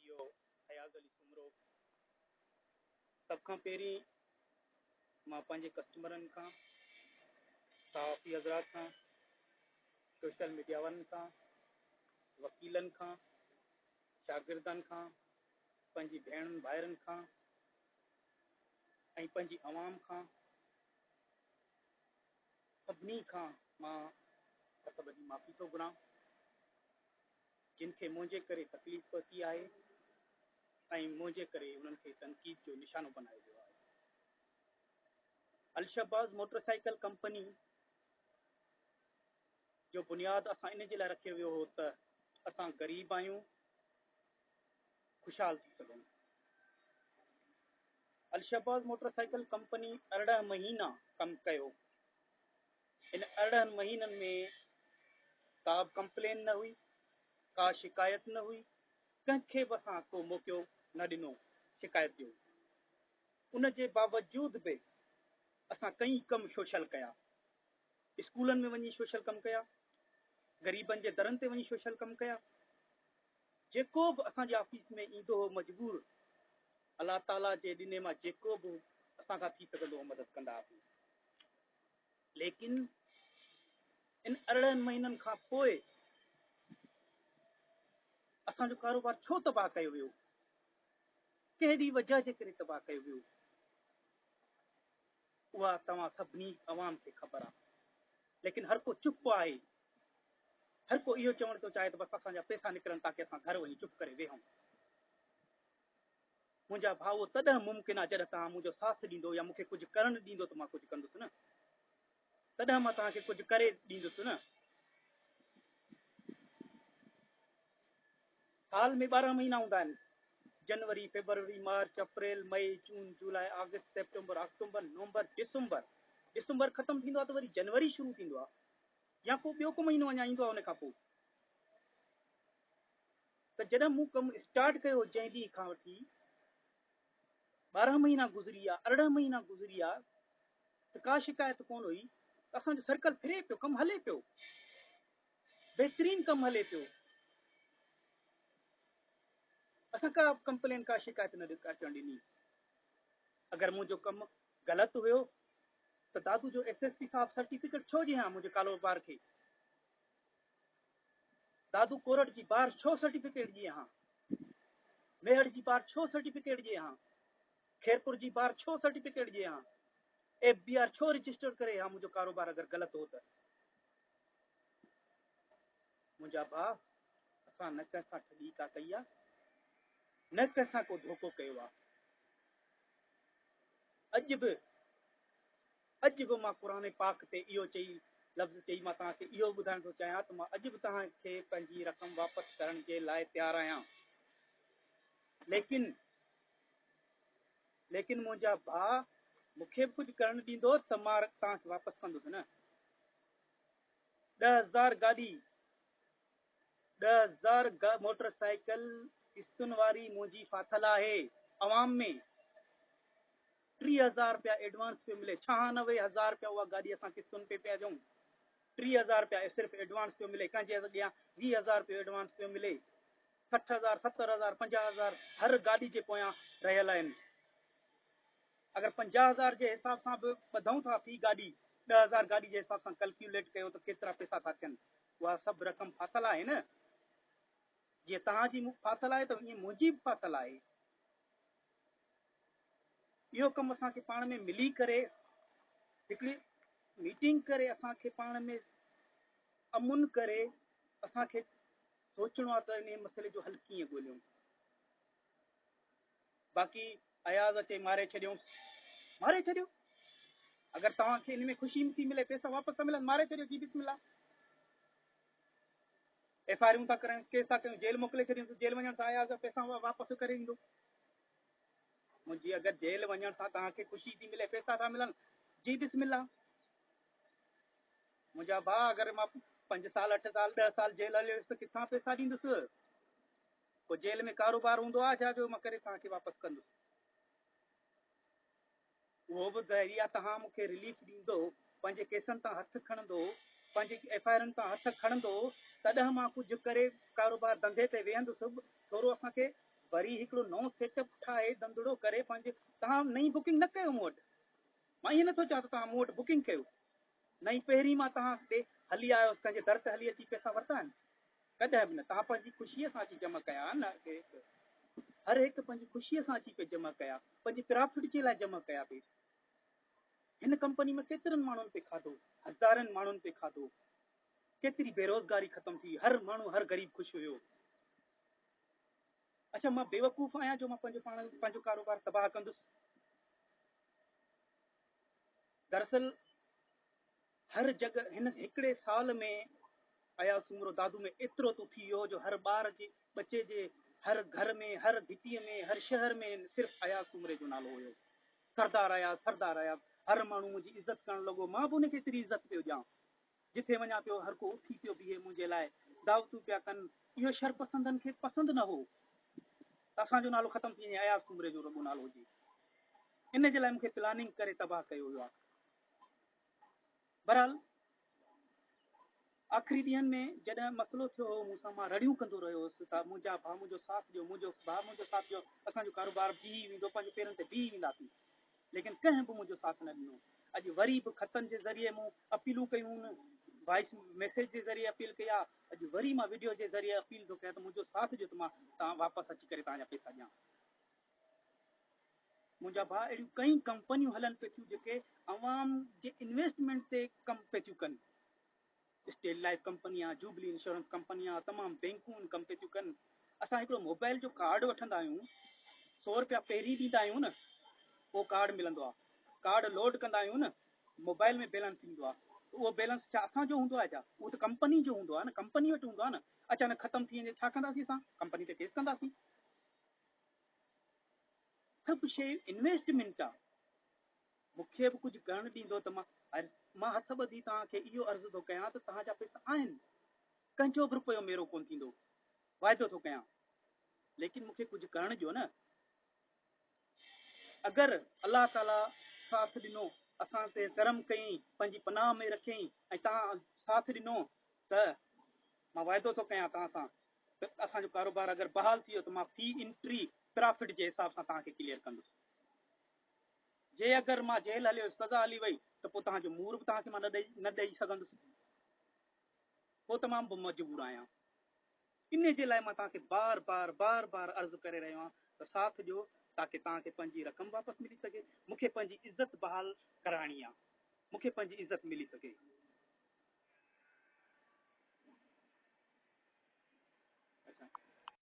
CEO हयाज़ Ali Soomro. सब खां पहिरीं मां पंहिंजे कस्टमरनि खां, सहाफ़ी हज़रात खां, सोशल मीडिया वारनि खां, वकीलनि खां, शागिर्दनि खां, पंहिंजी भेणुनि भाइरनि खां ऐं पंहिंजी आवाम खां, सभिनी खां मां अतब जी माफ़ी थो घुरां जिन खे मुंहिंजे करे तकलीफ़ पहुती आहे ऐं मुंहिंजे करे उन्हनि खे तनक़ीद जो निशानो बनायो वियो आहे। अलशबाज़ मोटरसाइकिल कंपनी जो बुनियाद असां इन जे लाइ रखियो वियो हो त असां ग़रीब आहियूं, ख़ुशहाल थी सघूं। अलशबाज़ मोटरसाइकिल कंपनी 18 महीना कमु कयो। इन 18 महीननि में का बि कंप्लेन न हुई, का शिकायत न हुई, कंहिंखे बि असां को मौक़ो न ॾिनो शिकायत जो। उन जे बावजूद बि असां कई कम सोशल कया। स्कूलनि में वञी सोशल कम कया, ग़रीबनि जे दरनि ते वञी सोशल कम कया। जेको बि असांजे ऑफिस में ईंदो हो मजबूर, अलाह ताला जे ॾिने मां जेको बि असां खां थी सघंदो हो मदद कंदा हुआसीं। लेकिन इन 18 महीननि खां पोइ असांजो कारोबार छो तबाह कयो वियो, कहिड़ी वजह जे करे तबाह कयो वियो, उहा तव्हां सभिनी अवाम खे ख़बर आहे। लेकिन हर को चुप आहे। हर को इहो चवण थो चाहे त बसि असांजा पैसा निकिरनि ताकी असां घर वञी चुप करे वेहूं। मुंहिंजा भाउ तॾहिं मुमकिन आहे जॾहिं तव्हां मुंहिंजो साथ ॾींदो या मूंखे कुझु करणु ॾींदो त मां कुझु कंदुसि न, तॾहिं मां तव्हांखे कुझु करे ॾींदुसि न। साल में 12 महीना हूंदा आहिनि, जनवरी, फरवरी, मार्च, अप्रैल, मई, जून, जुलाई, अगस्त, सेप्टेम्बर, अक्टूबर, नवंबर, दिसंबर। दिसंबर ख़तमु थींदो आहे त वरी जनवरी शुरू थींदो आहे या को ॿियो को महीनो अञा ईंदो आहे उन खां पोइ। त जॾहिं मूं कमु स्टार्ट कयो जंहिं ॾींहं खां वठी 12 महीना गुज़री विया, 18 महीना गुज़री विया, त का शिकायत कोन हुई। असांजो सर्कल फिरे पियो, कमु हले पियो, बहितरीन कमु हले पियो। असां का कंप्लेन, का शिकायत न अचणु ॾिनी। अगरि मुंहिंजो कमु ग़लति हुयो त दादू जो एसएसपी साहब सर्टिफिकेट छो ॾियां मुंहिंजे कारोबार खे? दादू कोरट जी बार छो सर्टिफिकेट ॾियां? मेहर जी बार छो सर्टिफिकेट ॾियां? खैरपुर जी बार छो सर्टिफिकेट ॾियां? FBR छो रजिस्टर करे हा मुंहिंजो कारोबार अगरि ग़लति हो त? मुंहिंजा भाउ, असां न कंहिंसां ठगी का कई आहे, न कंहिंसां को धोखो कयो आहे। अॼु बि मां क़ुरान पाक ते इहो चई लफ़्ज़ चई मां तव्हांखे इहो ॿुधाइण थो चाहियां त मां अॼु बि तव्हांखे पंहिंजी रक़म वापसि करण जे लाइ तयारु आहियां। लेकिन मुंहिंजा भाउ, मूंखे बि कुझु करणु ॾींदो त मां तव्हांखे वापसि कंदुसि न। 10,000 गाॾी, 10,000 मोटरसाइकिल किस्तुनि वारी मुंहिंजी फाथल आहे अवाम में। 30,000 रुपया एडवांस पियो मिले, 96,000 रुपया उहा गाॾी असां किस्तुनि पे पिया ॾियूं। 30,000 रुपया सिर्फ़ु एडवांस पियो मिले, कंहिंजे अॻियां 20,000 रुपयो एडवांस पियो मिले। 60,000, 70,000, 50,000 हर गाॾी जे पोयां रहियल आहिनि। अगरि 50,000 जे हिसाब सां बि ॿधूं था फी गाॾी, 10,000 गाॾी जे हिसाब सां कैलकुलेट कयो त केतिरा पैसा था थियनि। उहा सभु रक़म फाथल आहे न। जीअं तव्हांजी फाथल आहे त ईअं मुंहिंजी बि फाथल आहे। इहो कमु असांखे पाण में मिली करे हिकिड़ी मीटिंग करे असांखे पाण में अमुन करे असांखे सोचणो आहे त इन मसइले जो हल कीअं ॻोल्हियूं। बाक़ी अयाज़ अचे मारे छॾियो। अगरि तव्हांखे इन में ख़ुशी थी मिले, पैसा वापसि था मिलनि, मारे छॾियो जी बिस्मिल्लाह। FIR था कयूं, केस था कयूं, जेल मोकिले छॾियूं, जेल वञण सां अयाज़ पैसा वापसि करे ईंदो। मुंहिंजी अगरि जेल वञण सां तव्हांखे ख़ुशी थी मिले, पैसा था मिलनि, जी बिस्मिल्लाह। मुंहिंजा भाउ, अगरि मां 5 साल, 8 साल, 10 साल जेल हलियोसि त किथां पैसा ॾींदुसि? पोइ जेल में कारोबार हूंदो आहे छा जो मां करे तव्हांखे वापसि कंदुसि? उहो बि ज़रिया तव्हां मूंखे रिलीफ ॾींदो, पंहिंजे केसनि तां हथु खणंदो, पंहिंजे FIR तां हथु खणंदो, तॾहिं मां कुझु करे कारोबार धंधे ते वेहंदुसि। थोरो असांखे वरी हिकिड़ो नओं सेटअप ठाहे धंधड़ो करे पंहिंजे तव्हां नई बुकिंग न कयो मूं वटि मां ईअं नथो चाहियां त तव्हां मूं वटि बुकिंग कयो नई पहिरीं मां तव्हां ॾे हली आयो कंहिंजे दर ते हली अची पैसा वरिता आहिनि कॾहिं बि न तव्हां पंहिंजी ख़ुशीअ सां अची जमा कया न हर हिकु पंहिंजी ख़ुशीअ सां अची पे जमा कया पंहिंजी प्रॉफिट जे लाइ जमा कया पे हिन कंपनी में केतिरनि माण्हुनि पे खाधो हज़ारनि माण्हुनि पे खाधो केतिरी बेरोज़गारी ख़तम थी हर माण्हू हर ग़रीब ख़ुशि हुयो अच्छा मां बेवकूफ़ आहियां जो मां पंहिंजो कारोबार तबाह कंदुसि दरअसल हर जगह हिन हिकिड़े साल में आया सूमरो दादू में एतिरो तो थी वियो जो हर ॿार जे बच्चे जे हर घर में हर भितीअ में हर शहर में सिर्फ़ु आया सूमरे जो नालो हुयो सरदार आया हर माण्हू मुंहिंजी इज़त करणु लॻो मां बि उनखे एतिरी इज़त पियो ॾियां जिथे वञा पियो हर को उथी पियो बीहे मुंहिंजे लाइ दावतूं पिया कनि इहो शरपसंदनि खे पसंदि न हो असांजो नालो ख़तमु थी वञे आया सूमरे जो रुॻो नालो हुजे इन जे लाइ मूंखे प्लानिंग करे तबाह कयो वियो आहे बहरहाल आख़िरी ॾींहंनि में जॾहिं मसइलो थियो हो मूंसां मां रड़ियूं कंदो रहियो हुउसि त मुंहिंजा भाउ मुंहिंजो साथ ॾियो मुंहिंजो भाउ मुंहिंजो साथ ॾियो असांजो कारोबार बीही वेंदो पंहिंजे पेरनि ते बीही वेंदासीं लेकिन कंहिं बि मुंहिंजो साथ न ॾिनो अॼु वरी बि ख़तनि जे ज़रिए मूं अपीलूं कयूं वॉइस मैसेज जे ज़रिए अपील कई आहे अॼु वरी मां वीडियो जे ज़रिए अपील थो कयां त मुंहिंजो साथ ॾियो त मां तव्हां वापसि अची करे तव्हांजा पैसा ॾियां मुंहिंजा भाउ अहिड़ियूं कई कंपनियूं हलनि पियूं थियूं जेके अवाम जे इन्वेस्टमेंट ते कमु पियूं थियूं कनि स्टेट लाइफ कंपनी आहे जूबली इंश्योरेंस कंपनी आहे तमामु बैंकूं कम थियूं कनि असां हिकिड़ो मोबाइल जो कार्ड वठंदा आहियूं 100 रुपया पहिरीं ॾींदा आहियूं न पोइ कार्ड मिलंदो आहे कार्ड लोड कंदा आहियूं न मोबाइल में बैलेंस थींदो आहे उहो बैलेंस छा असांजो हूंदो आहे छा उहो त कंपनी जो हूंदो आहे न कंपनी वटि हूंदो आहे न अचानक ख़तमु थी वञे छा कंदासीं असां कंपनी ते केस कंदासीं सभु शइ इन्वेस्टमेंट आहे मूंखे बि कुझु करणु ॾींदो त मां हथ ॿधी तव्हांखे इहो अर्ज़ु थो कयां त तव्हांजा पैसा आहिनि कंहिंजो बि रुपयो मेरो कोन थींदो वाइदो थो कयां लेकिन मूंखे कुझु करणु ॾियो न अगरि अलाह ताला साथ ॾिनो असां ते करम कयईं पंहिंजी पनाह में रखियईं ऐं तव्हां साथ ॾिनो त मां वाइदो थो कयां तव्हां सां त असांजो कारोबार अगरि बहाल थी वियो त मां फी एंट्री प्रॉफिट जे हिसाब सां तव्हांखे क्लियर कंदुसि जे अगरि मां जेल हलियो सज़ा हली वई त पोइ तव्हांजो मुंहुं बि तव्हांखे मां न ॾेई सघंदुसि पोइ तमामु बि मजबूर आहियां इन जे लाइ मां तव्हांखे बार बार अर्ज़ु करे रहियो आहियां त साथ ॾियो ताकी तव्हांखे पंहिंजी रक़म वापसि मिली सघे मूंखे पंहिंजी इज़त बहाल कराइणी आहे मूंखे पंहिंजी इज़त मिली सघे